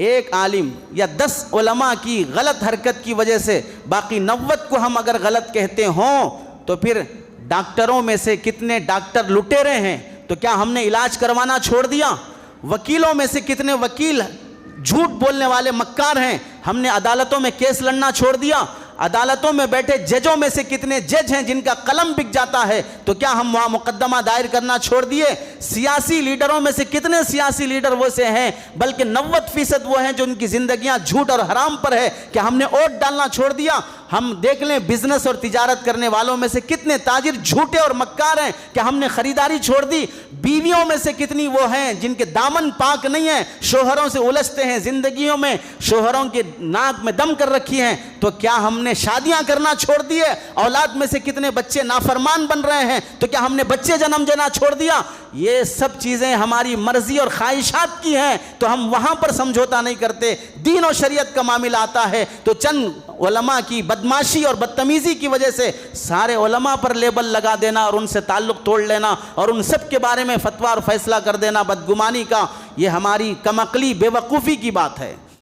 ایک عالم یا 10 علماء کی غلط حرکت کی وجہ سے باقی 90 کو ہم اگر غلط کہتے ہوں تو پھر ڈاکٹروں میں سے کتنے ڈاکٹر لٹیرے ہیں؟ تو کیا ہم نے علاج کروانا چھوڑ دیا؟ وکیلوں میں سے کتنے وکیل جھوٹ بولنے والے مکار ہیں؟ ہم نے عدالتوں میں کیس لڑنا چھوڑ دیا؟ عدالتوں میں بیٹھے ججوں میں سے کتنے جج ہیں جن کا قلم بک جاتا ہے؟ تو کیا ہم وہاں مقدمہ دائر کرنا چھوڑ دیے؟ سیاسی لیڈروں میں سے کتنے سیاسی لیڈر وہ سے ہیں، بلکہ 90% وہ ہیں جو ان کی زندگیاں جھوٹ اور حرام پر ہے، کہ ہم نے ووٹ ڈالنا چھوڑ دیا؟ ہم دیکھ لیں بزنس اور تجارت کرنے والوں میں سے کتنے تاجر جھوٹے اور مکار ہیں کہ ہم نے خریداری چھوڑ دی؟ بیویوں میں سے کتنی وہ ہیں جن کے دامن پاک نہیں ہیں، شوہروں سے الجھتے ہیں، زندگیوں میں شوہروں کے ناک میں دم کر رکھی ہیں؟ تو کیا ہم نے شادیاں کرنا چھوڑ دیے؟ اولاد میں سے کتنے بچے نافرمان بن رہے ہیں؟ تو کیا ہم نے بچے جنم دینا چھوڑ دیا؟ یہ سب چیزیں ہماری مرضی اور خواہشات کی ہیں، تو ہم وہاں پر سمجھوتا نہیں کرتے۔ دین و شریعت کا معاملہ آتا ہے تو چند علماء کی بدماشی اور بدتمیزی کی وجہ سے سارے علماء پر لیبل لگا دینا اور ان سے تعلق توڑ لینا اور ان سب کے بارے میں فتویٰ اور فیصلہ کر دینا بدگمانی کا، یہ ہماری کم عقلی بے وقوفی کی بات ہے۔